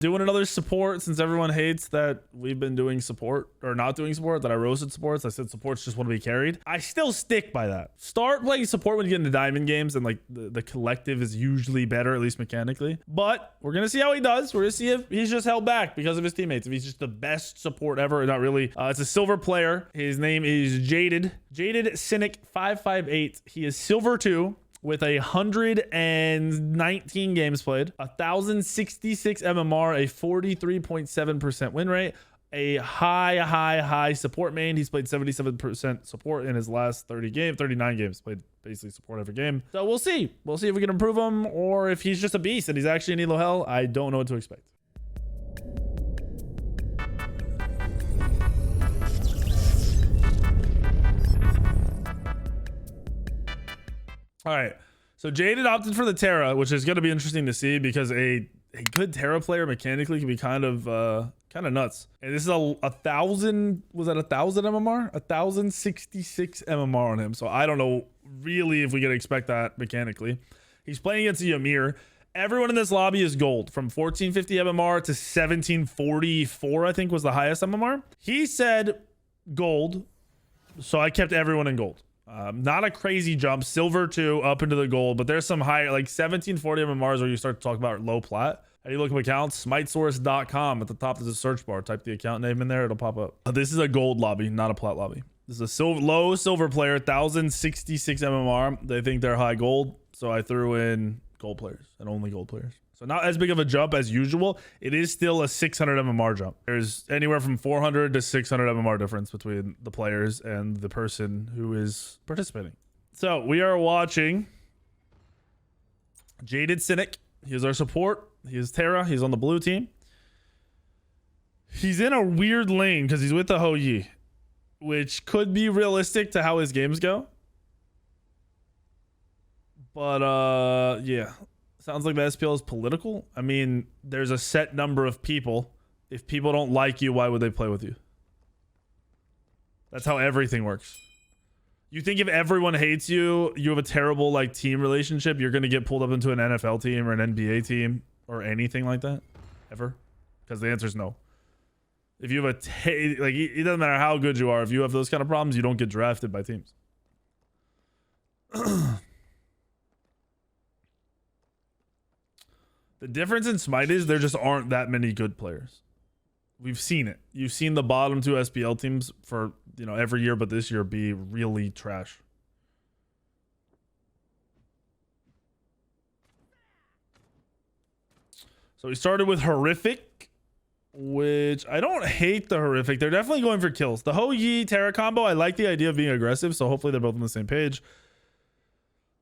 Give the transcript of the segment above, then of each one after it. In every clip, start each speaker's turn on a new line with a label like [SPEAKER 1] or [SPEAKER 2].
[SPEAKER 1] Doing another support since everyone hates that we've been doing support or not doing support, that I roasted supports. I said supports just want to be carried. I still stick by that. Start playing support when you get into diamond games and like the collective is usually better, at least mechanically. But we're going to see how he does. We're going to see if he's just held back because of his teammates. If he's just the best support ever, not really. It's a silver player. His name is Jaded Cynic 558. He is silver 2. With 119 games played, 1,066 MMR, a 43.7% win rate, a high support main. He's played 77% support in his last 39 games. Played basically support every game. So we'll see. We'll see if we can improve him or if he's just a beast and he's actually an elo hell. I don't know what to expect. All right, so Jaded opted for the Terra, which is going to be interesting to see because a good Terra player mechanically can be kind of nuts. And this is a thousand, was that 1,000 MMR? 1,066 MMR on him. So I don't know really if we can expect that mechanically. He's playing against a Ymir. Everyone in this lobby is gold, from 1450 MMR to 1744, I think was the highest MMR. He said gold, so I kept everyone in gold. Not a crazy jump, silver 2 up into the gold, but there's some higher, like 1740 MMRs where you start to talk about low plat. How do you look at accounts? Smitesource.com at the top of the search bar. Type the account name in there, it'll pop up. This is a gold lobby, not a plat lobby. This is a low silver player, 1,066 MMR. They think they're high gold, so I threw in gold players and only gold players. So not as big of a jump as usual. It is still a 600 MMR jump. There's anywhere from 400 to 600 MMR difference between the players and the person who is participating. So we are watching Jaded Cynic. He is our support. He is Terra. He's on the blue team. He's in a weird lane because he's with the Ho Yi, which could be realistic to how his games go. But yeah. Sounds like the SPL is political. I mean, there's a set number of people. If people don't like you, why would they play with you? That's how everything works. You think if everyone hates you, you have a terrible like team relationship, you're going to get pulled up into an NFL team or an NBA team or anything like that? Ever? Because the answer is no. If you have like, it doesn't matter how good you are. If you have those kind of problems, you don't get drafted by teams. The difference in Smite is there just aren't that many good players. We've seen it. You've seen the bottom 2 SPL teams for, you know, every year, but this year be really trash. So we started with Horrific, which I don't hate the Horrific. They're definitely going for kills. The Ho Yi Terra combo, I like the idea of being aggressive, so hopefully they're both on the same page.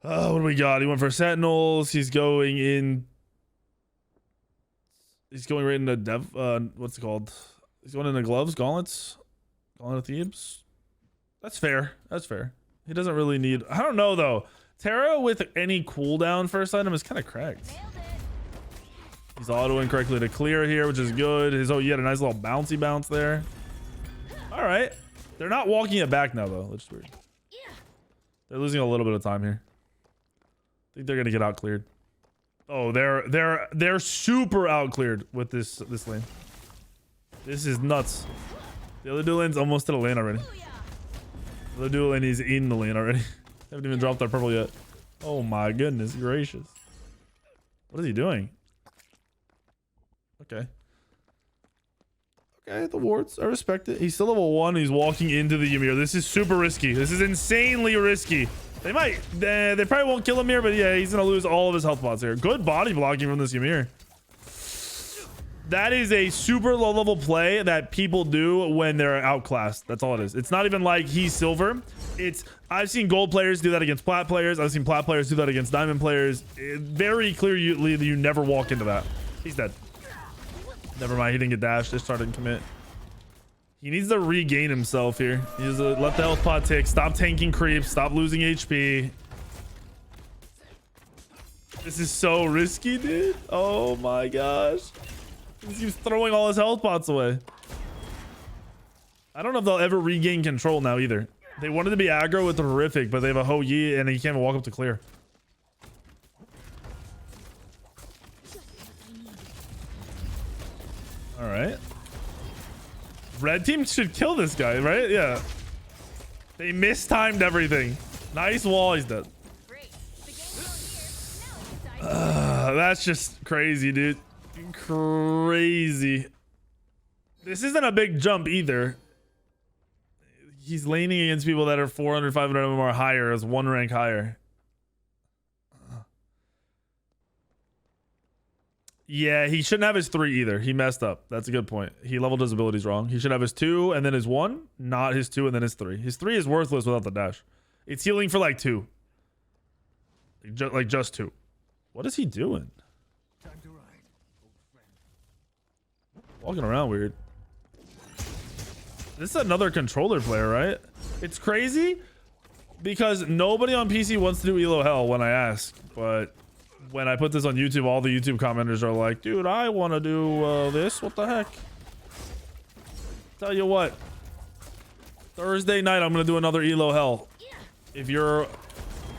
[SPEAKER 1] What do we got? He went for Sentinels. He's going in... He's going right into what's it called? He's going into gloves, gauntlets, gauntlet of Thebes. That's fair. That's fair. He doesn't really need. I don't know though. Terra with any cooldown first item is kind of cracked. He's autoing correctly to clear here, which is good. You had a nice little bouncy bounce there. All right. They're not walking it back now though, which is weird. They're losing a little bit of time here. I think they're gonna get out cleared. Oh, they're super out cleared with this lane. This is nuts. The other dual lane's almost to the lane already. The other dual lane is in the lane already. Haven't even dropped their purple yet. Oh my goodness gracious. What is he doing? Okay. Okay, the wards. I respect it. He's still level 1. He's walking into the Ymir. This is super risky. This is insanely risky. They might. They probably won't kill him here, but yeah, he's going to lose all of his health pots here. Good body blocking from this Ymir. That is a super low level play that people do when they're outclassed. That's all it is. It's not even like he's silver. I've seen gold players do that against plat players. I've seen plat players do that against diamond players. Very clearly you never walk into that. He's dead. Never mind. He didn't get dashed. Just started to commit. He needs to regain himself here. He needs to let the health pot tick. Stop tanking creeps. Stop losing HP. This is so risky, dude. Oh my gosh. He's throwing all his health pots away. I don't know if they'll ever regain control now either. They wanted to be aggro with the Horrific, but they have a Ho Yi and he can't even walk up to clear. All right. Red team should kill this guy, right? Yeah. They mistimed everything. Nice wall. He's dead. That's just crazy, dude. Crazy. This isn't a big jump either. He's laning against people that are 400, 500 MMR higher as one rank higher. Yeah, he shouldn't have his 3 either. He messed up. That's a good point. He leveled his abilities wrong. He should have his 2 and then his 1, not his 2 and then his 3. His 3 is worthless without the dash. It's healing for like 2. Like just 2. What is he doing?
[SPEAKER 2] Time to ride, old friend.
[SPEAKER 1] Walking around weird. This is another controller player, right? It's crazy because nobody on PC wants to do Elo Hell when I ask, but when I put this on YouTube, all the YouTube commenters are like, dude, I want to do this. What the heck? Tell you what, Thursday night, I'm going to do another Elo Hell. If you're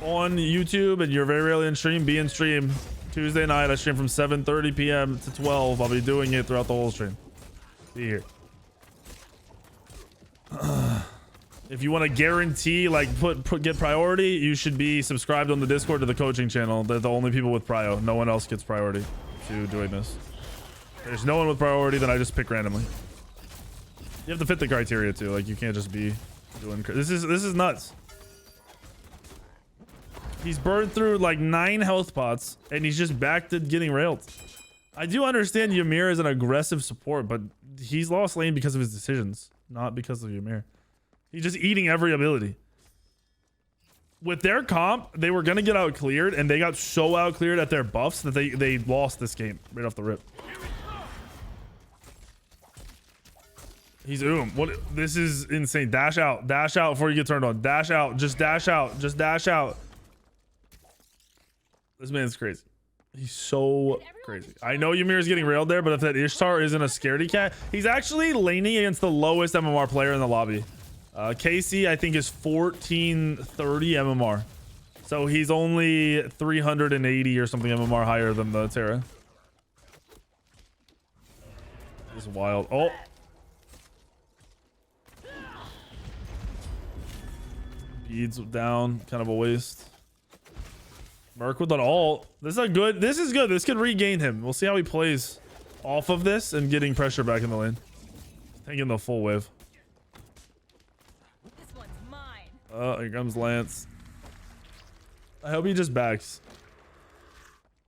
[SPEAKER 1] on YouTube and you're very rarely in stream, be in stream. Tuesday night, I stream from 7:30 p.m. to 12. I'll be doing it throughout the whole stream. Be here. If you want to guarantee, like, get priority, you should be subscribed on the Discord to the coaching channel. They're the only people with prio. No one else gets priority to doing this. There's no one with priority, then I just pick randomly. You have to fit the criteria too. Like, you can't just be doing. This is nuts. He's burned through like 9 health pots, and he's just back to getting railed. I do understand Ymir is an aggressive support, but he's lost lane because of his decisions, not because of Ymir. He's just eating every ability. With their comp, they were gonna get out cleared, and they got so out cleared at their buffs that they lost this game right off the rip. He's what? This is insane. Dash out before you get turned on. Dash out, just dash out, just dash out. This man's crazy. He's so crazy. I know Ymir's getting railed there, but if that Ishtar isn't a scaredy cat, he's actually laning against the lowest MMR player in the lobby. KC, I think, is 1430 MMR. So he's only 380 or something MMR higher than the Terra. This is wild. Oh. Beads down. Kind of a waste. Merc with an ult. This is good. This could regain him. We'll see how he plays off of this and getting pressure back in the lane. Taking the full wave.
[SPEAKER 3] This one's mine.
[SPEAKER 1] Oh, here comes Lance. I hope he just backs.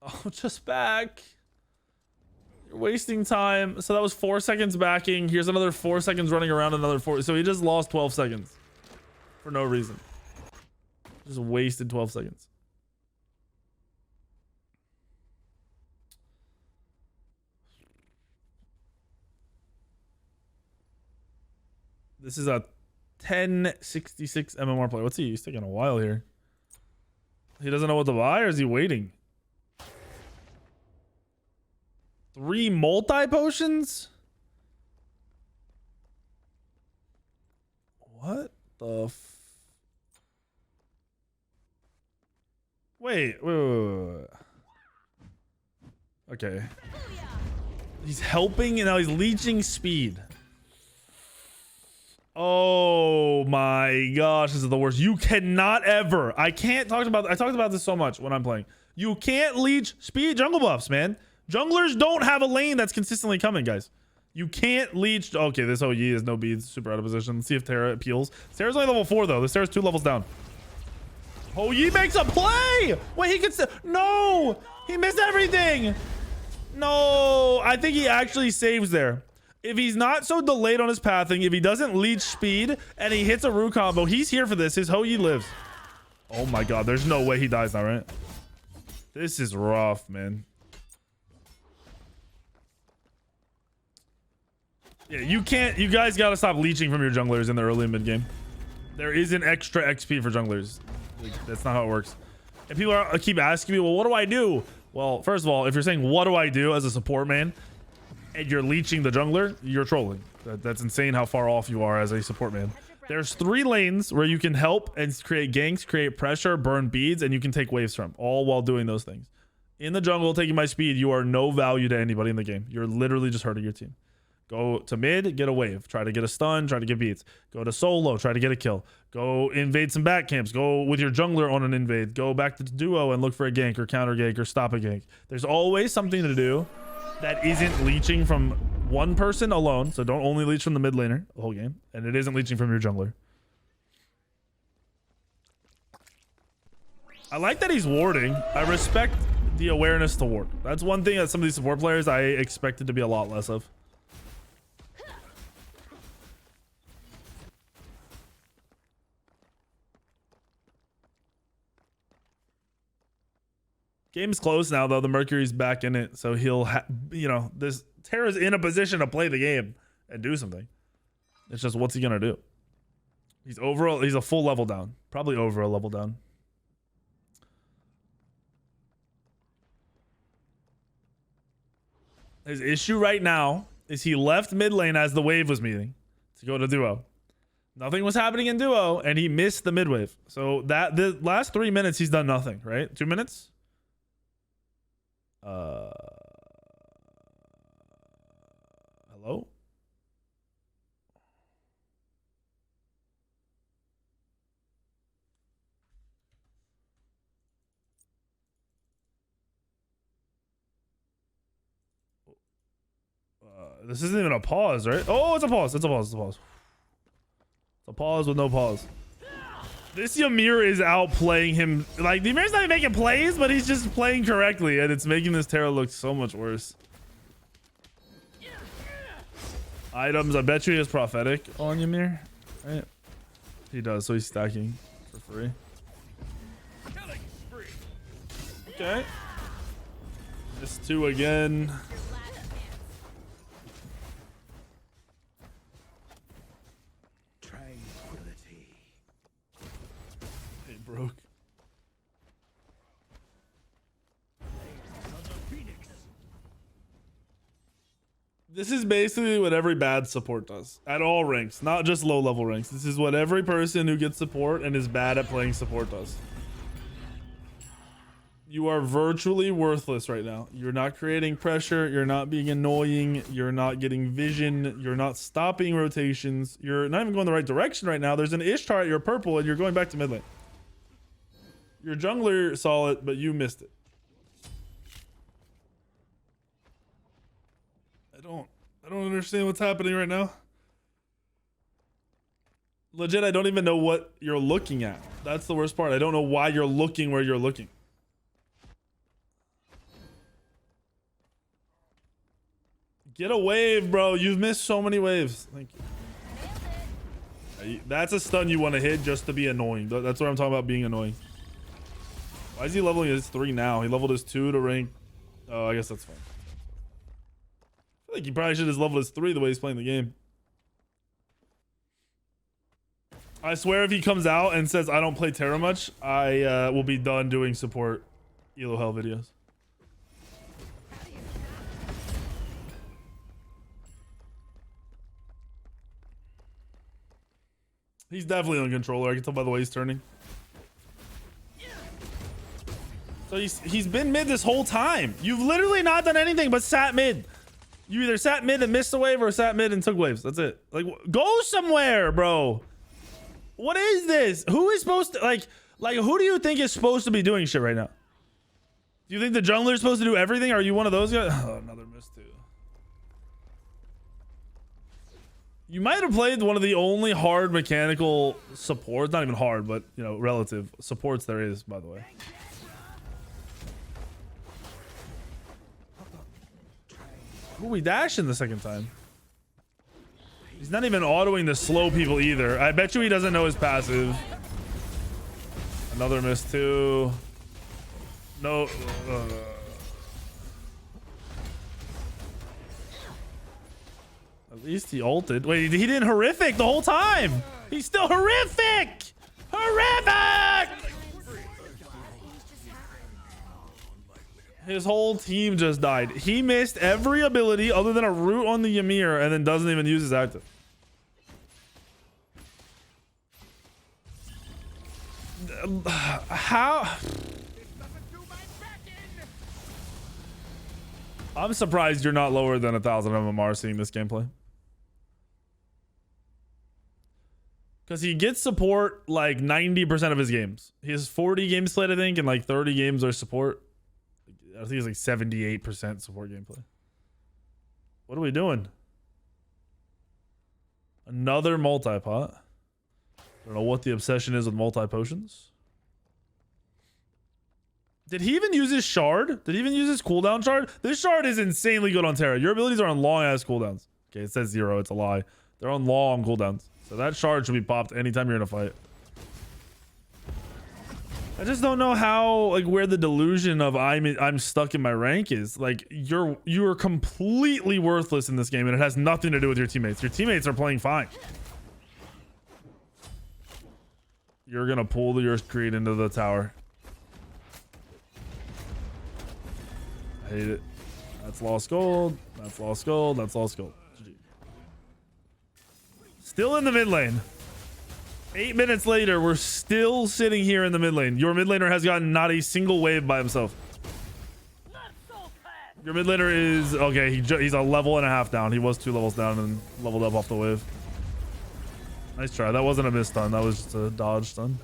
[SPEAKER 1] Oh, just back. You're wasting time. So that was 4 seconds backing. Here's another 4 seconds running around, another 4. So he just lost 12 seconds for no reason. Just wasted 12 seconds. This is a 1066 MMR play. What's he? He's taking a while here. He doesn't know what to buy, or is he waiting? 3 multi potions? What the wait. Okay. He's helping and now he's leeching speed. Oh my gosh, this is the worst. You cannot ever. I talked about this so much when I'm playing. You can't leech speed jungle buffs, man. Junglers don't have a lane that's consistently coming, guys. You can't leech. Okay, this OE is no beads, super out of position. Let's see if Terra appeals. Terra's only level 4 though. This Terra's 2 levels down. Oh, Yi makes a play. Wait, he could no, he missed everything. No, I think he actually saves there. If he's not so delayed on his pathing, if he doesn't leech speed and he hits a Rue combo, he's here for this. His Hou-Yi lives. Oh my god, there's no way he dies now, right? This is rough, man. Yeah, you guys gotta stop leeching from your junglers in the early and mid game. There is an extra XP for junglers. That's not how it works. And people keep asking me, well, what do I do? Well, first of all, if you're saying, what do I do as a support man? And you're leeching the jungler, you're trolling. That's insane how far off you are as a support man. There's 3 lanes where you can help and create ganks, create pressure, burn beads, and you can take waves from, all while doing those things. In the jungle, taking my speed, you are no value to anybody in the game. You're literally just hurting your team. Go to mid, get a wave. Try to get a stun, try to get beats. Go to solo, try to get a kill. Go invade some back camps. Go with your jungler on an invade. Go back to duo and look for a gank or counter gank or stop a gank. There's always something to do that isn't leeching from one person alone. So don't only leech from the mid laner the whole game. And it isn't leeching from your jungler. I like that he's warding. I respect the awareness to ward. That's one thing that some of these support players I expected to be a lot less of. Game's close now, though. The Mercury's back in it, so he'll, you know, this Terra's in a position to play the game and do something. It's just, what's he gonna do? He's a full level down, probably over a level down. His issue right now is he left mid lane as the wave was meeting to go to duo. Nothing was happening in duo, and he missed the mid wave. So that the last 3 minutes he's done nothing, right? 2 minutes. Hello? This isn't even a pause, right? Oh, it's a pause. It's a pause. It's a pause. It's a pause with no pause. This Ymir is outplaying him. Like, the Ymir's not even making plays, but he's just playing correctly, and it's making this Terra look so much worse. Items. I bet you he has prophetic on Ymir, right? He does, so he's stacking for free. Okay. This 2 again. Broke. This is basically what every bad support does at all ranks, not just low level ranks. This is what every person who gets support and is bad at playing support does. You are virtually worthless right now. You're not creating pressure. You're not being annoying. You're not getting vision. You're not stopping rotations. You're not even going the right direction right now. There's an Ishtar at your purple and you're going back to mid lane. Your jungler saw it, but you missed it. I don't understand what's happening right now. Legit, I don't even know what you're looking at. That's the worst part. I don't know why you're looking where you're looking. Get a wave, bro. You've missed so many waves. Thank you. That's a stun you want to hit just to be annoying. That's what I'm talking about, being annoying. Why is he leveling his 3 now? He leveled his 2 to rank. Oh, I guess that's fine. I feel like he probably should have leveled his 3 the way he's playing the game. I swear if he comes out and says I don't play Terra much, I will be done doing support Elo Hell videos. He's definitely on controller. I can tell by the way he's turning. So he's been mid this whole time. You've literally not done anything but sat mid. You either sat mid and missed a wave or sat mid and took waves. That's it. Like, go somewhere, bro. What is this? Who is supposed to like who do you think is supposed to be doing shit right now? Do you think the jungler is supposed to do everything? Are you one of those guys? Oh, another miss too. You might have played one of the only hard mechanical supports. Not even hard, but you know, relative supports there is, by the way. Ooh, we dashed in the second time. He's not even autoing the slow people either. I bet you he doesn't know his passive. Another miss too. No. At least he ulted. Wait, he did horrific the whole time. He's still horrific. Horrific. His whole team just died. He missed every ability other than a root on the Ymir and then doesn't even use his active. How? I'm surprised you're not lower than 1,000 MMR seeing this gameplay. Because he gets support like 90% of his games. He has 40 games played, I think, and like 30 games are support. I think it's like 78% support gameplay. What are we doing? Another multi-pot. I don't know what the obsession is with multi-potions. Did he even use his shard? Did he even use his cooldown shard? This shard is insanely good on Terra. Your abilities are on long-ass cooldowns. Okay, it says 0. It's a lie. They're on long cooldowns. So that shard should be popped anytime you're in a fight. I just don't know how, like, where the delusion of I'm stuck in my rank is. Like, you are completely worthless in this game, and it has nothing to do with your teammates. Your teammates are playing fine. You're gonna pull your creed into the tower. I hate it. That's lost gold. That's lost gold. That's lost gold. GG. Still in the mid lane. 8 minutes later, we're still sitting here in the mid lane. Your mid laner has gotten not a single wave by himself. Your mid laner is okay. He's a level and a half down. He was 2 levels down and leveled up off the wave. Nice try. That wasn't a miss stun. That was just a dodge stun.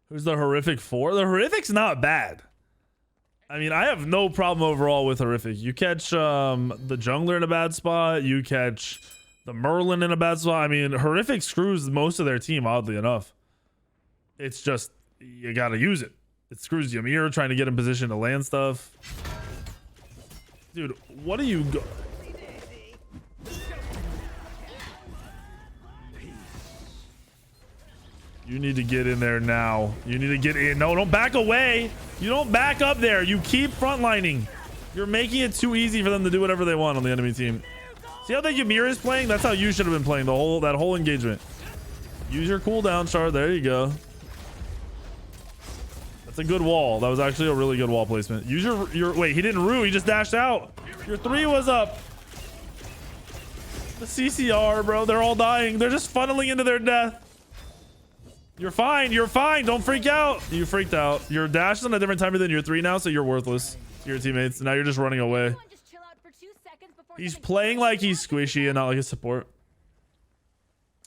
[SPEAKER 1] Who's the horrific 4? The horrific's not bad. I mean, I have no problem overall with horrific. You catch the jungler in a bad spot. You catch the Merlin in a bad spot. I mean, horrific screws most of their team, oddly enough. It's just, you got to use it. It screws Ymir trying to get in position to land stuff. Dude, what are you go... You need to get in there now. You need to get in. No, don't back away. You don't back up there. You keep frontlining. You're making it too easy for them to do whatever they want on the enemy team. See how the Ymir is playing? That's how you should have been playing that whole engagement. Use your cooldown shard. There you go. That's a good wall. That was actually a really good wall placement. Use your wait, he didn't rue. He just dashed out. Your 3 was up. The CCR, bro. They're all dying. They're just funneling into their death. You're fine. You're fine. Don't freak out. You freaked out. Your dash is on a different timer than your 3 now, so you're worthless to your teammates. Now you're just running away. He's playing like he's squishy and not like a support.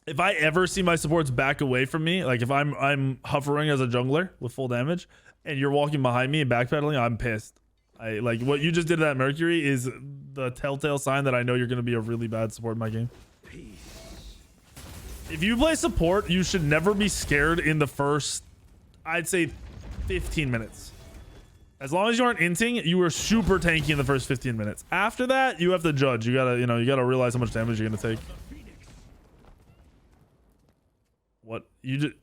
[SPEAKER 1] If I ever see my supports back away from me, like if I'm hovering as a jungler with full damage and you're walking behind me and backpedaling, I'm pissed. Like what you just did to that Mercury is the telltale sign that I know you're going to be a really bad support in my game. If you play support, you should never be scared in the first, I'd say 15 minutes. As long as you aren't inting, you are super tanky in the first 15 minutes. After that, you have to judge. You gotta, you gotta realize how much damage you're gonna take. What? You just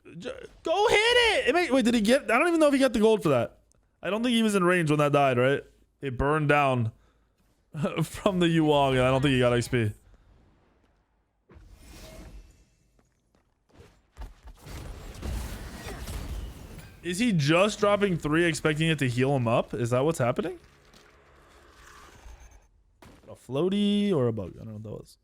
[SPEAKER 1] go hit it! Wait, did he get? I don't even know if he got the gold for that. I don't think he was in range when that died, right? It burned down from the Yuwang, and I don't think he got XP. Is he just dropping 3 expecting it to heal him up? Is that what's happening? A floaty or a bug? I don't know what that was.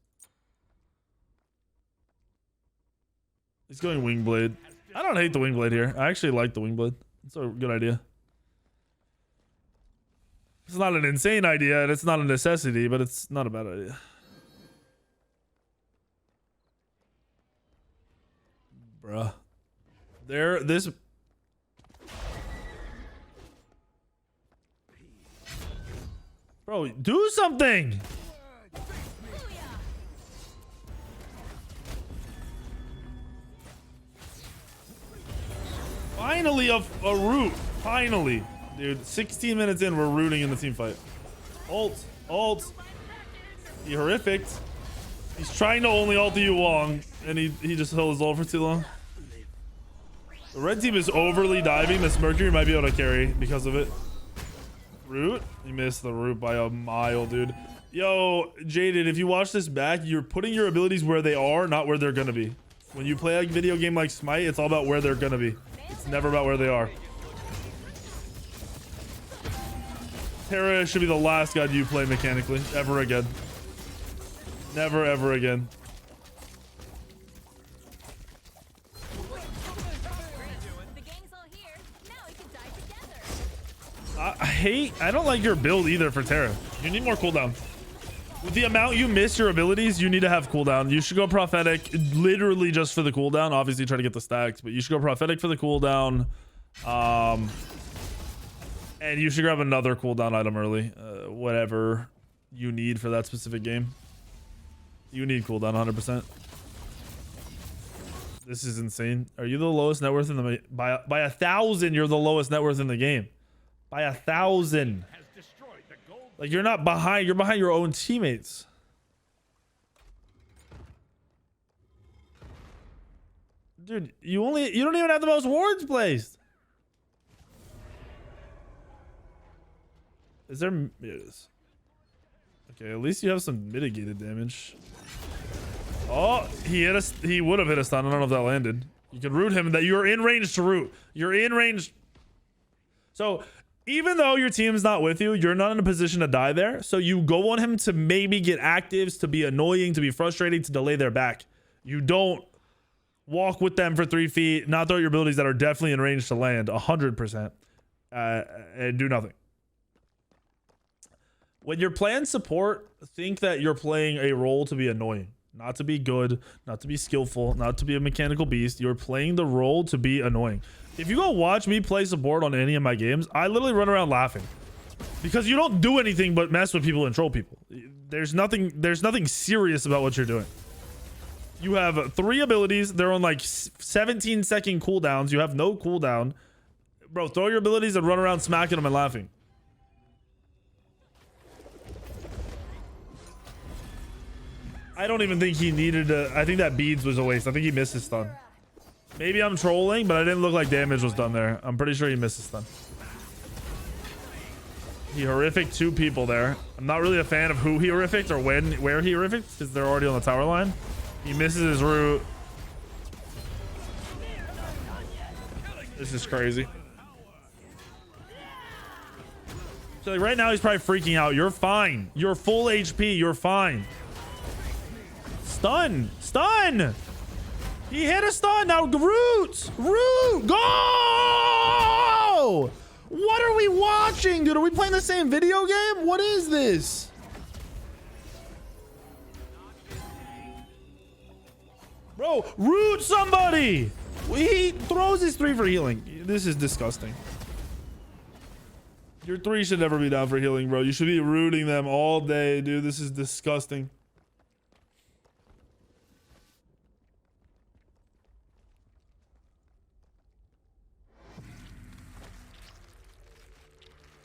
[SPEAKER 1] He's going Wingblade. I don't hate the Wingblade here. I actually like the Wingblade. It's a good idea. It's not an insane idea and it's not a necessity, but it's not a bad idea. Bruh. This... Bro, do something! Finally a root. Finally. Dude, 16 minutes in, we're rooting in the team fight. Ult. He horrific. He's trying to only ult the Yuwang, and he just held his ult for too long. The red team is overly diving. This Mercury might be able to carry because of it. Root? You missed the root by a mile, dude. Yo, Jaded, if you watch this back, you're putting your abilities where they are, not where they're gonna be. When you play a video game like Smite, it's all about where they're gonna be. It's never about where they are. Terra should be the last god you play mechanically, ever again. Never, ever again. I don't like your build either for Terra. You need more cooldown. With the amount you miss your abilities, you need to have cooldown. You should go prophetic literally just for the cooldown. Obviously try to get the stacks, but you should go prophetic for the cooldown. And you should grab another cooldown item early. Whatever you need for that specific game. You need cooldown 100%. This is insane. Are you the lowest net worth in the by 1,000? You're the lowest net worth in the game. By 1,000. Like you're not behind. You're behind your own teammates. Dude, you don't even have the most wards placed. Is there? It is. Okay, at least you have some mitigated damage. Oh, he would have hit a stun. I don't know if that landed. You can root him. That you're in range to root. You're in range. So even though your team's not with you, you're not in a position to die there. So you go on him to maybe get actives, to be annoying, to be frustrating, to delay their back. You don't walk with them for 3 feet, not throw your abilities that are definitely in range to land 100%, and do nothing. When you're playing support, think that you're playing a role to be annoying, not to be good, not to be skillful, not to be a mechanical beast. You're playing the role to be annoying. If you go watch me play support on any of my games, I literally run around laughing because you don't do anything but mess with people and troll people. There's nothing serious about what you're doing. You have 3 abilities. They're on like 17-second cooldowns. You have no cooldown. Bro, throw your abilities and run around smacking them and laughing. I don't even think he needed to. I think that beads was a waste. I think he missed his stun. Maybe I'm trolling, but I didn't look like damage was done there. I'm pretty sure he missed his stun. He horrific 2 people there. I'm not really a fan of who he horrific or where he horrific because they're already on the tower line. He misses his route. This is crazy. So like right now he's probably freaking out. You're fine. You're full HP. You're fine. Stun! Stun! He hit a stun! Now root! Root! Go! What are we watching, dude? Are we playing the same video game? What is this? Bro, root somebody! He throws his 3 for healing. This is disgusting. Your 3 should never be down for healing, bro. You should be rooting them all day, dude. This is disgusting.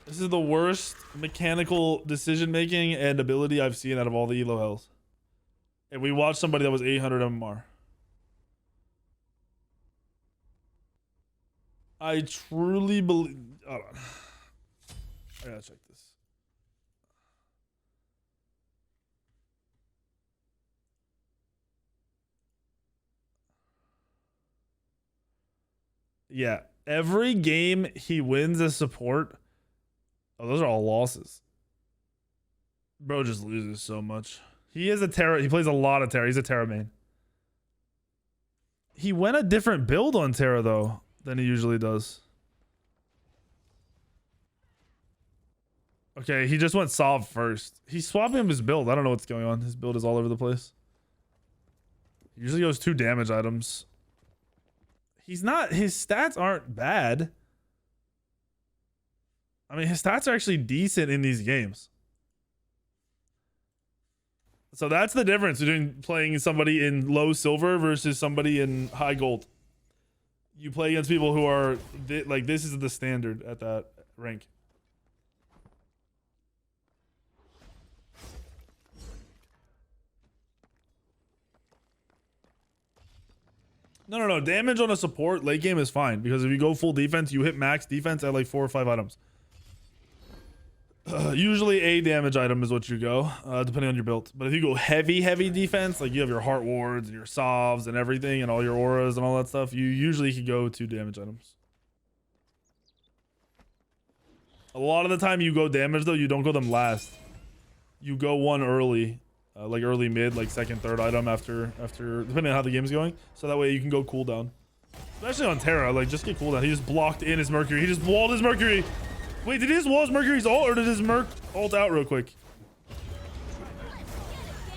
[SPEAKER 1] This is the worst mechanical decision making and ability I've seen out of all the elo hells. And we watched somebody that was 800 MMR. I truly believe. Hold on. I gotta check this. Yeah, every game he wins as support. Oh, those are all losses. Bro just loses so much. He is a Terra. He plays a lot of Terra. He's a Terra main. He went a different build on Terra though than he usually does. Okay, he just went Sav first. He's swapping his build. I don't know what's going on. His build is all over the place. He usually goes 2 damage items. He's not. His stats aren't bad. I mean, his stats are actually decent in these games. So that's the difference between playing somebody in low silver versus somebody in high gold. You play against people who are like, this is the standard at that rank. No. Damage on a support late game is fine because if you go full defense, you hit max defense at like 4 or 5 items. Usually a damage item is what you go, depending on your build. But if you go heavy defense, like you have your heart wards and your salves and everything and all your auras and all that stuff, you usually can go 2 damage items. A lot of the time you go damage though, you don't go them last. You go one early, like early mid, like second, third item after depending on how the game's going. So that way you can go cooldown. Especially on Terra, like just get cooldown. He just blocked in his Mercury. He just walled his Mercury. Wait, did he just wall his Mercury's ult, or did his Merc ult out real quick?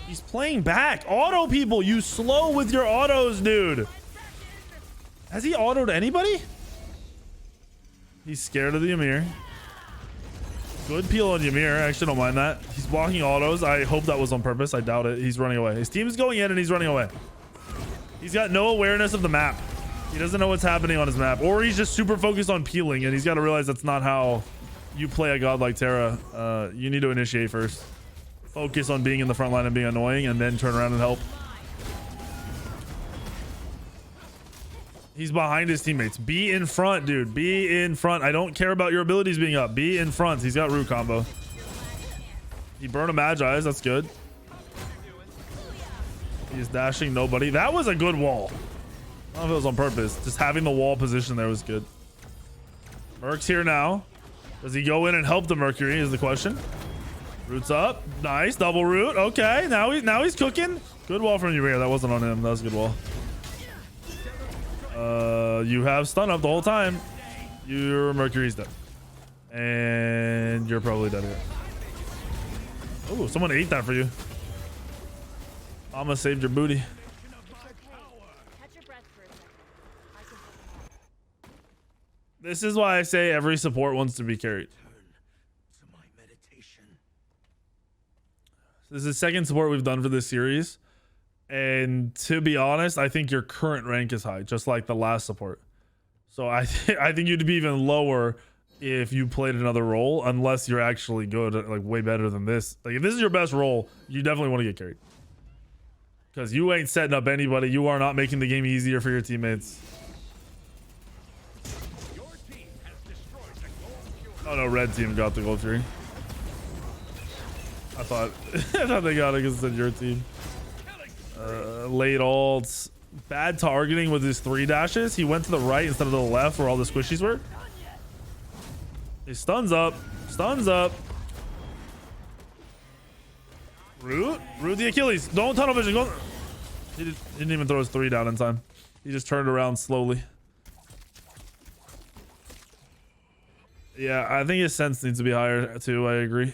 [SPEAKER 1] He's playing back. Auto, people. You slow with your autos, dude. Has he autoed anybody? He's scared of the Ymir. Good peel on Ymir. I actually don't mind that. He's blocking autos. I hope that was on purpose. I doubt it. He's running away. His team is going in and he's running away. He's got no awareness of the map. He doesn't know what's happening on his map. Or he's just super focused on peeling, and he's got to realize that's not how you play a god like Terra. You need to initiate first. Focus on being in the front line and being annoying, and then turn around and help. He's behind his teammates. Be in front, dude. Be in front. I don't care about your abilities being up. Be in front. He's got root combo. He burned a Magi's. That's good. He's dashing nobody. That was a good wall. I don't know if it was on purpose. Just having the wall position there was good. Merc's here now. Does he go in and help the Mercury is the question. Roots up. Nice. Double root. Okay. Now he's cooking. Good wall from Ymir. That wasn't on him. That was a good wall. You have stun up the whole time. Your Mercury's dead. And you're probably dead here. Oh, someone ate that for you. Mama saved your booty. This is why I say every support wants to be carried. This is the second support we've done for this series. And to be honest, I think your current rank is high, just like the last support. So I think you'd be even lower if you played another role, unless you're actually good, like way better than this. Like if this is your best role, you definitely want to get carried. Because you ain't setting up anybody. You are not making the game easier for your teammates. Oh no, red team got the gold fury. I thought they got it because it said your team. Late ults. Bad targeting with his 3 dashes. He went to the right instead of the left where all the squishies were. He stuns up. Stuns up. Root the Achilles. Don't tunnel vision. Go. He didn't even throw his 3 down in time. He just turned around slowly. Yeah, I think his sense needs to be higher too. I agree.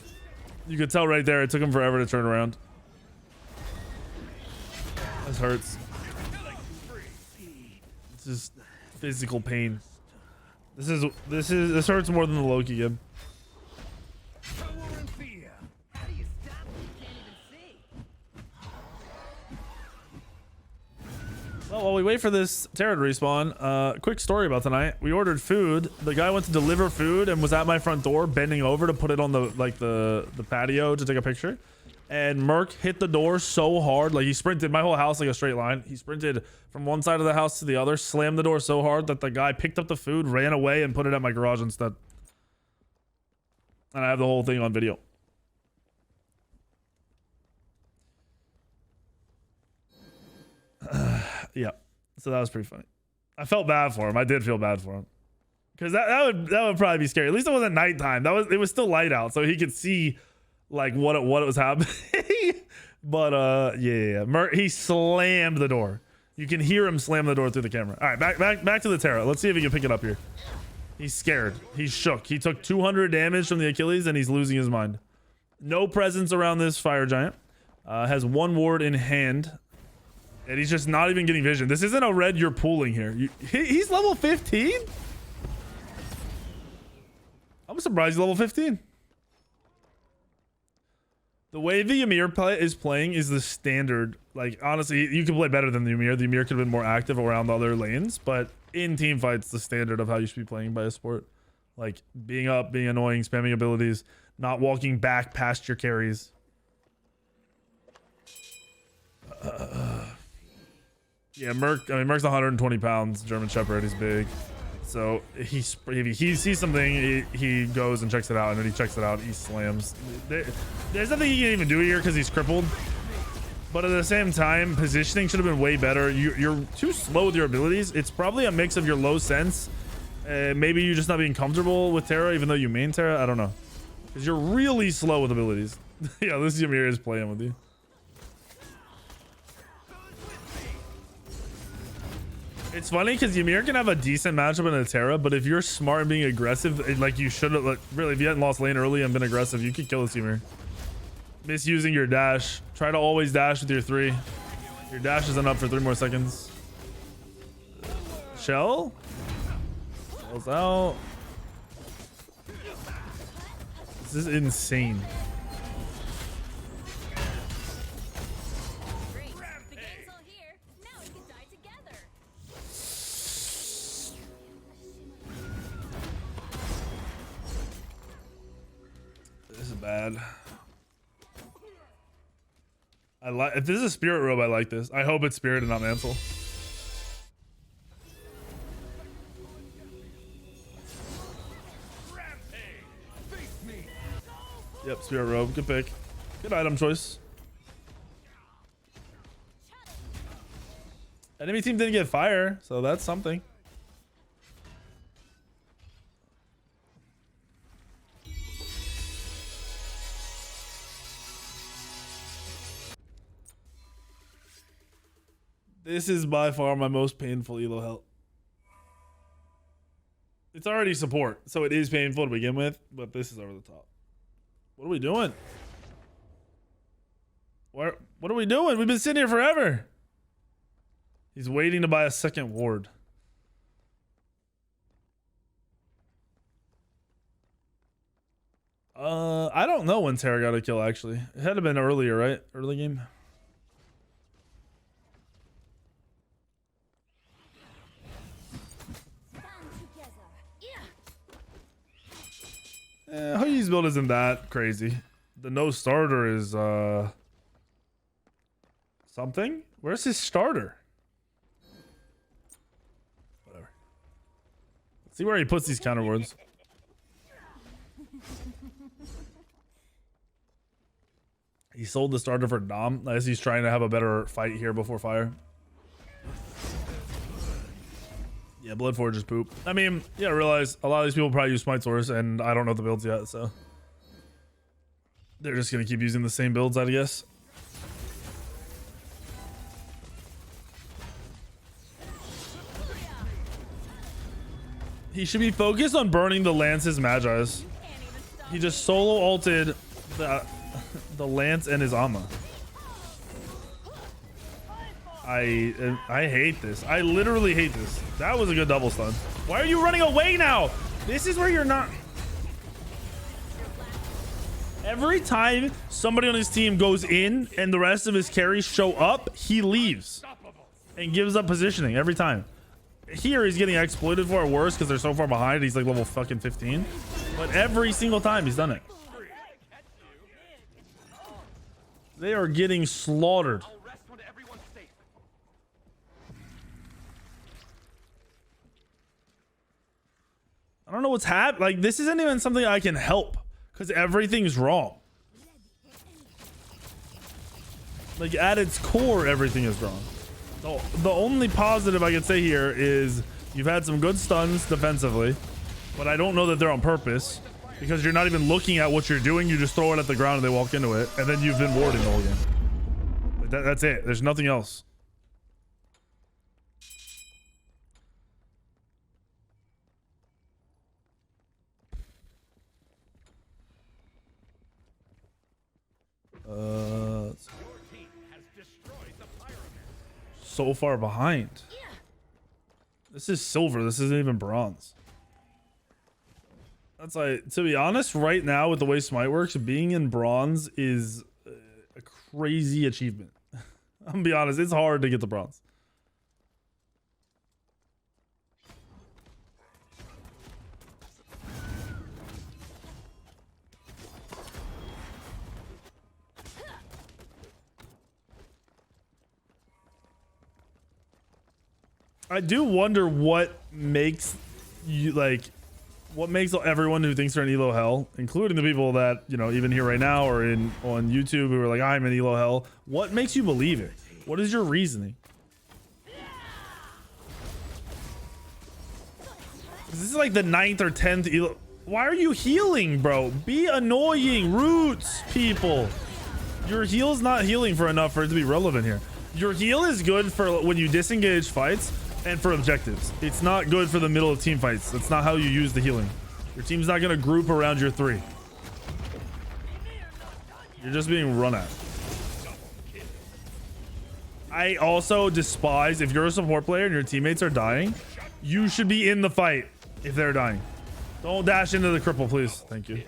[SPEAKER 1] You could tell right there. It took him forever to turn around. This hurts. This is physical pain. This hurts more than the Loki game. Well, while we wait for this Terra to respawn, quick story about tonight. We ordered food. The guy went to deliver food and was at my front door, bending over to put it on the patio to take a picture. And Merc hit the door so hard, like he sprinted my whole house like a straight line. He sprinted from one side of the house to the other, slammed the door so hard that the guy picked up the food, ran away, and put it at my garage instead. And I have the whole thing on video. Yeah, so that was pretty funny. I felt bad for him. I did feel bad for him because that would probably be scary. At least it wasn't nighttime. It was still light out, so he could see like what was happening. But yeah. He slammed the door. You can hear him slam the door through the camera. All right, back to the Terra. Let's see if he can pick it up here. He's scared. He's shook. He took 200 damage from the Achilles and he's losing his mind. No presence around this fire giant. Has 1 ward in hand. And he's just not even getting vision. This isn't a red you're pooling here. He's level 15? I'm surprised he's level 15. The way the Ymir is playing is the standard. Like, honestly, you can play better than the Ymir. The Ymir could have been more active around the other lanes. But in team fights, the standard of how you should be playing by a support. Like, being up, being annoying, spamming abilities, not walking back past your carries. Yeah, Merc's 120 pounds, German Shepherd. He's big. So if he sees something, he goes and checks it out, and then he checks it out, he slams. There's nothing he can even do here because he's crippled. But at the same time, positioning should have been way better. You're too slow with your abilities. It's probably a mix of your low sense. Maybe you're just not being comfortable with Terra, even though you main Terra. I don't know. Because you're really slow with abilities. Yeah, this Ymir is playing with you. It's funny because Ymir can have a decent matchup in a Terra, but if you're smart and being aggressive, like you should have, like, really, if you hadn't lost lane early and been aggressive, you could kill this Ymir. Misusing your dash. Try to always dash with your 3. Your dash isn't up for 3 more seconds. Shell? Shell's out. This is insane. This is bad. I like, if this is a spirit robe, I like this. I hope it's spirit and not mantle. Yep, spirit robe. Good pick. Good item choice. Enemy team didn't get fire, so that's something. This is by far my most painful elo hell. It's already support, so it is painful to begin with, but this is over the top. What are we doing? What are we doing? We've been sitting here forever. He's waiting to buy a second ward. I don't know when Terra got a kill, actually. It had to have been earlier, right? Early game. Hoyu's build isn't that crazy. The no starter is something. Where's his starter? Whatever. Let's see where he puts these counter wards. He sold the starter for Dom. I guess he's trying to have a better fight here before fire. Yeah, Bloodforge is poop. I mean, you gotta realize a lot of these people probably use Smite Source, and I don't know the builds yet, so they're just gonna keep using the same builds, I guess. He should be focused on burning the Lance's Magi's. He just solo ulted the Lance and his Amma. I hate this. I literally hate this. That was a good double stun. Why are you running away now? This is where you're not. Every time somebody on his team goes in and the rest of his carries show up, he leaves and gives up positioning every time. Here he's getting exploited for it worse because they're so far behind. He's like level fucking 15. But every single time he's done it. They are getting slaughtered. I don't know what's happening. Like, this isn't even something I can help because everything's wrong. Like, at its core, everything is wrong. The only positive I can say here is you've had some good stuns defensively, but I don't know that they're on purpose because you're not even looking at what you're doing. You just throw it at the ground and they walk into it, and then you've been warding the whole game. Like that's it. There's nothing else. So far behind. This is silver. This isn't even bronze. That's like, to be honest, right now with the way Smite works, being in bronze is a crazy achievement. I'm gonna be honest, it's hard to get the bronze. I do wonder what makes you like, what makes everyone who thinks they're in elo hell, including the people that, you know, even here right now or on YouTube who are like, I'm in elo hell. What makes you believe it? What is your reasoning? This is like the 9th or 10th elo. Why are you healing, bro? Be annoying. Roots, people. Your heal's not healing for enough for it to be relevant here. Your heal is good for when you disengage fights, and for objectives. It's not good for the middle of team fights. That's not how you use the healing. Your team's not going to group around your 3. You're just being run at. I also despise if you're a support player and your teammates are dying, you should be in the fight if they're dying. Don't dash into the cripple, please. Thank you.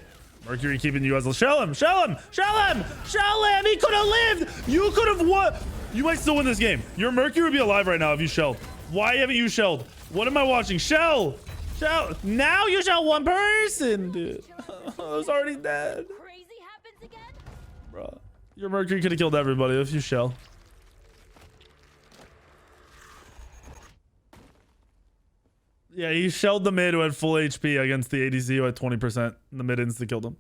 [SPEAKER 1] Mercury keeping you as a shell him, shell him, shell him, shell him. He could have lived. You could have won. You might still win this game. Your Mercury would be alive right now if you shelled. Why haven't you shelled? What am I watching? Shell, shell. Now you shell one person, dude. I was already dead.
[SPEAKER 2] Crazy happens again?
[SPEAKER 1] Bro, your Mercury could have killed everybody if you shell. Yeah, he shelled the mid who had full HP against the ADC who had 20%. The mid insta killed him.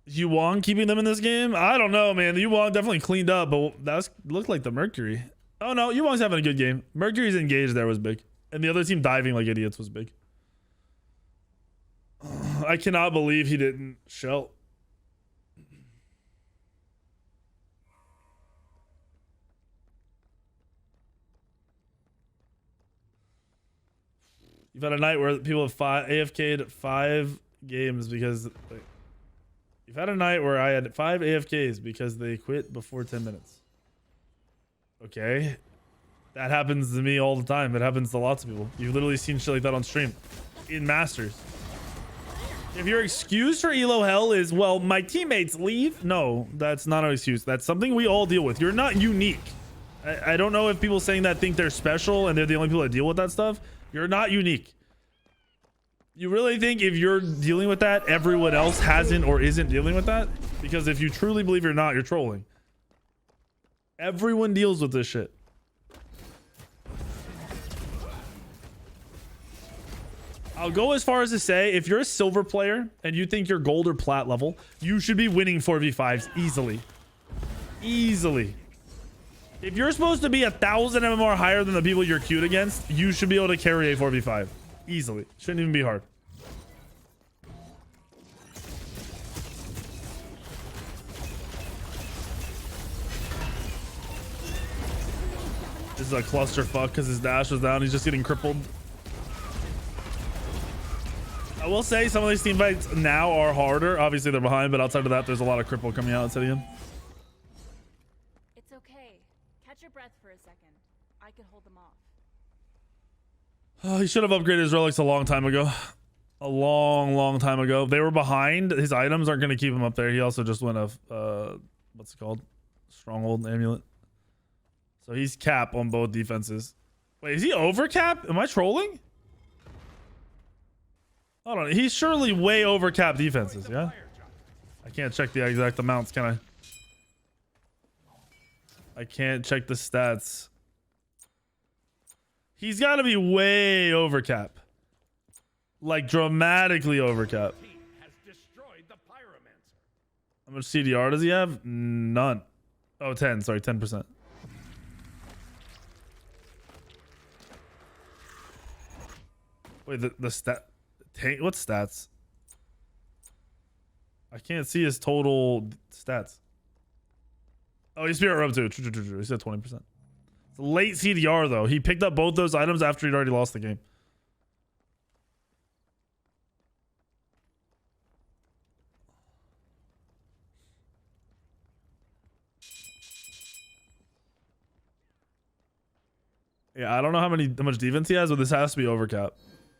[SPEAKER 1] Yuwang keeping them in this game? I don't know, man. The Yuwang definitely cleaned up, but that looked like the Mercury. Oh no, Yuwang's having a good game. Mercury's engaged there was big. And the other team diving like idiots was big. I cannot believe he didn't shell. You've had a night where people have AFK'd 5 games because... You've had a night where I had 5 AFKs because they quit before 10 minutes. Okay. That happens to me all the time. It happens to lots of people. You've literally seen shit like that on stream. In Masters. If your excuse for Elo Hell is, well, my teammates leave. No, that's not an excuse. That's something we all deal with. You're not unique. I don't know if people saying that think they're special and they're the only people that deal with that stuff. You're not unique. You really think if you're dealing with that, everyone else hasn't or isn't dealing with that? Because if you truly believe you're not, you're trolling. Everyone deals with this shit. I'll go as far as to say, if you're a silver player and you think you're gold or plat level, you should be winning 4v5s easily. Easily. If you're supposed to be 1,000 MMR higher than the people you're queued against, you should be able to carry a 4v5 easily. Shouldn't even be hard. This is a clusterfuck because his dash was down. He's just getting crippled. I will say some of these team fights now are harder. Obviously they're behind, but outside of that, there's a lot of cripple coming out instead of him.
[SPEAKER 2] It's okay. Catch your breath for a second. I can hold them off.
[SPEAKER 1] Oh, he should have upgraded his relics a long time ago. A long time ago. They were behind. His items aren't going to keep him up there. He also just went a, what's it called? Stronghold amulet. So he's cap on both defenses. Wait, is he over cap? Am I trolling? Hold on. He's surely way over cap defenses, yeah? I can't check the exact amounts, can I can't check the stats. He's got to be way over cap. Like dramatically over cap. How much CDR does he have? None. Oh, 10. Sorry, 10%. Wait, the stat... What stats? I can't see his total stats. Oh, he's Spirit Rub too. True. He said 20%. It's a late CDR though. He picked up both those items after he'd already lost the game. Yeah, I don't know how much defense he has, but this has to be overcap.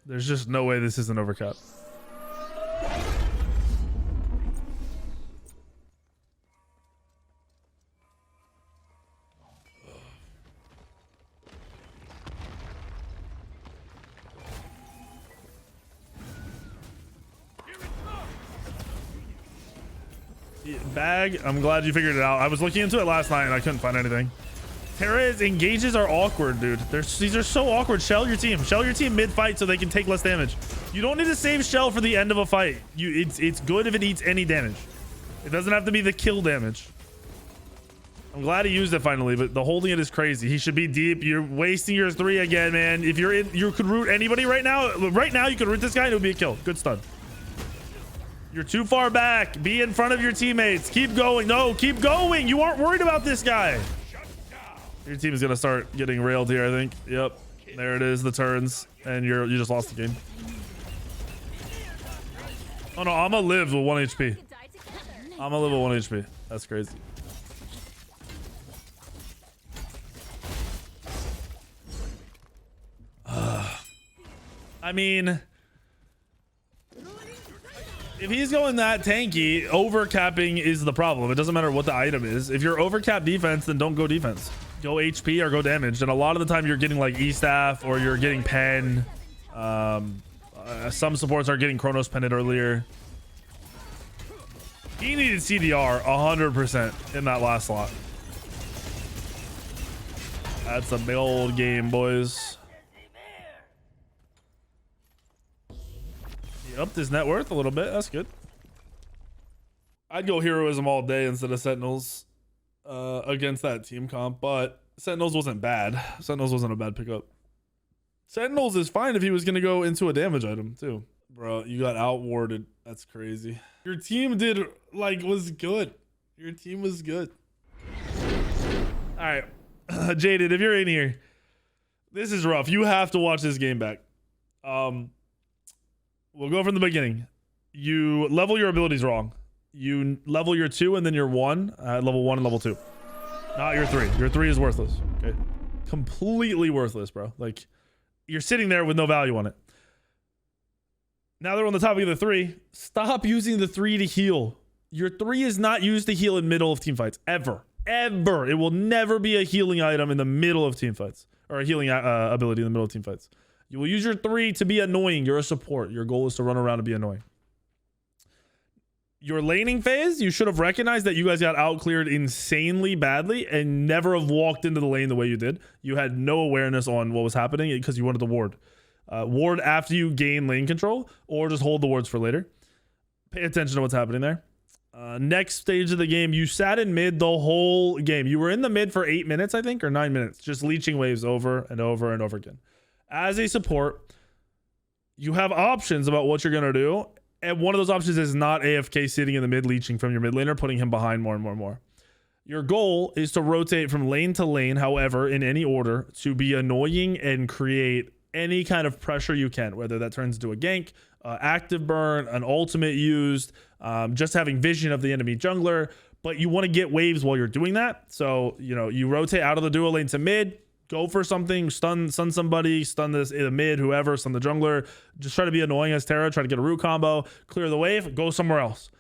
[SPEAKER 1] There's just no way this isn't overcap. Bag, I'm glad you figured it out. I was looking into it last night and I couldn't find anything. Terra's engages are awkward, dude. These are so awkward. Shell your team. Shell your team mid-fight so they can take less damage. You don't need to save shell for the end of a fight. It's good if it eats any damage. It doesn't have to be the kill damage. I'm glad he used it finally, but the holding it is crazy. He should be deep. You're wasting your 3 again, man. If you're in, you could root anybody right now. Right now, you could root this guy and it would be a kill. Good stun. You're too far back. Be in front of your teammates. Keep going. No, keep going. You aren't worried about this guy. Your team is gonna start getting railed here, I think. Yep. There it is, the turns, and you just lost the game. Oh no, I'm gonna live with 1 HP. I'm gonna live with 1 HP. That's crazy. I mean, if he's going that tanky, overcapping is the problem. It doesn't matter what the item is. If you're overcap defense, then don't go defense. Go HP or go damage. And a lot of the time you're getting like E-Staff or you're getting pen. Some supports are getting Chronos Pendant earlier. He needed CDR 100% in that last slot. That's a big old game, boys. He upped his net worth a little bit. That's good. I'd go heroism all day instead of Sentinels against that team comp, but Sentinels wasn't bad. Sentinels wasn't a bad pickup. Sentinels is fine if he was going to go into a damage item too. Bro, you got outwarded. That's crazy. Your team was good. Your team was good. All right. Jaded, if you're in here, this is rough. You have to watch this game back. We'll go from the beginning. You level your abilities wrong. You level your 2 and then your 1 at level 1 and level 2. Not your 3. Your 3 is worthless. Okay. Completely worthless, bro. Like, you're sitting there with no value on it. Now they're on the topic of the 3. Stop using the 3 to heal. Your 3 is not used to heal in middle of team fights. Ever. Ever. It will never be a healing item in the middle of team fights. Or a healing ability in the middle of team fights. You will use your 3 to be annoying. You're a support. Your goal is to run around and be annoying. Your laning phase, you should have recognized that you guys got out-cleared insanely badly and never have walked into the lane the way you did. You had no awareness on what was happening because you wanted to ward. Ward after you gain lane control, or just hold the wards for later. Pay attention to what's happening there. Next stage of the game, you sat in mid the whole game. You were in the mid for 8 minutes, I think, or 9 minutes, just leeching waves over and over and over again. As a support, you have options about what you're going to do. And one of those options is not AFK sitting in the mid leeching from your mid laner, putting him behind more and more and more. Your goal is to rotate from lane to lane, however, in any order, to be annoying and create any kind of pressure you can, whether that turns into a gank, active burn, an ultimate used, just having vision of the enemy jungler. But you want to get waves while you're doing that. So, you rotate out of the duo lane to mid, go for something, stun somebody, stun this in the mid, whoever, stun the jungler. Just try to be annoying as Terra, try to get a root combo, clear the wave, go somewhere else.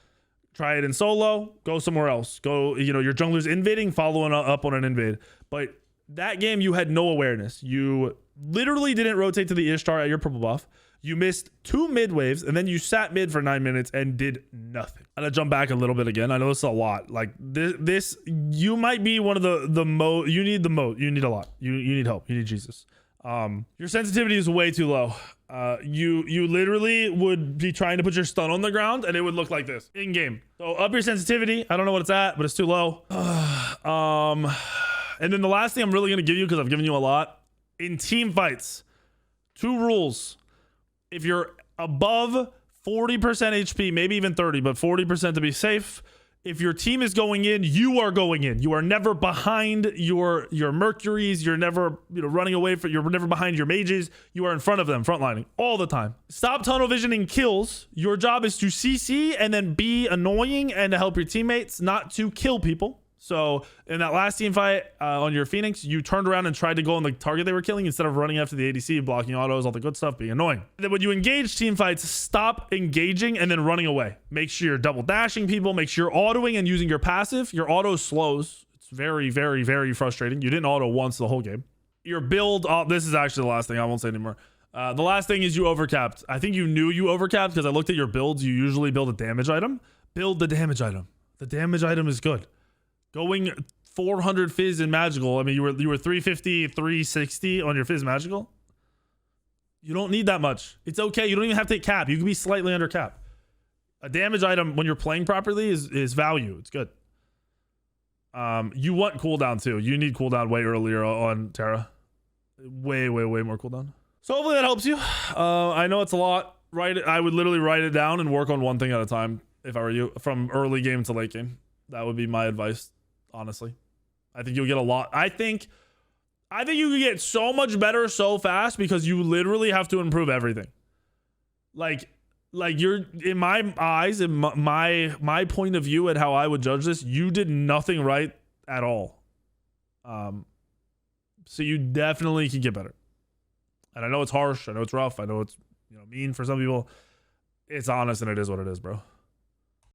[SPEAKER 1] Try it in solo, go somewhere else. Go, your jungler's invading, following up on an invade. But that game, you had no awareness. You literally didn't rotate to the Ishtar at your purple buff. You missed 2 mid waves, and then you sat mid for 9 minutes and did nothing. I'm gonna jump back a little bit again. I know this is a lot. Like this you might be one of the most. You need the most. You need a lot. You need help. You need Jesus. Your sensitivity is way too low. You literally would be trying to put your stun on the ground, and it would look like this in game. So up your sensitivity. I don't know what it's at, but it's too low. And then the last thing I'm really gonna give you, because I've given you a lot, in team fights, 2 rules. If you're above 40% HP, maybe even 30, but 40% to be safe. If your team is going in, you are going in. You are never behind your Mercuries. You're never running away from. You're never behind your mages. You are in front of them, frontlining all the time. Stop tunnel visioning kills. Your job is to CC and then be annoying and to help your teammates, not to kill people. So in that last team fight on your Phoenix, you turned around and tried to go on the target they were killing instead of running after the ADC, blocking autos, all the good stuff, being annoying. And then when you engage team fights, stop engaging and then running away. Make sure you're double dashing people. Make sure you're autoing and using your passive. Your auto slows. It's very, very, very frustrating. You didn't auto once the whole game. Your build, this is actually the last thing. I won't say anymore. The last thing is you overcapped. I think you knew you overcapped because I looked at your builds. You usually build a damage item. Build the damage item. The damage item is good. Going 400 fizz in magical. I mean, you were 350, 360 on your fizz magical. You don't need that much. It's okay. You don't even have to take cap. You can be slightly under cap. A damage item when you're playing properly is value. It's good. You want cooldown too. You need cooldown way earlier on Terra. Way more cooldown. So hopefully that helps you. I know it's a lot. I would literally write it down and work on one thing at a time if I were you, from early game to late game. That would be my advice. Honestly, I think you'll get a lot. I think I think you can get so much better so fast because you literally have to improve everything. Like you're, in my eyes, in my point of view and how I would judge this, you did nothing right at all. So you definitely can get better. And I know it's harsh. I know it's rough. I know it's, you know, mean for some people. It's honest and it is what it is, bro.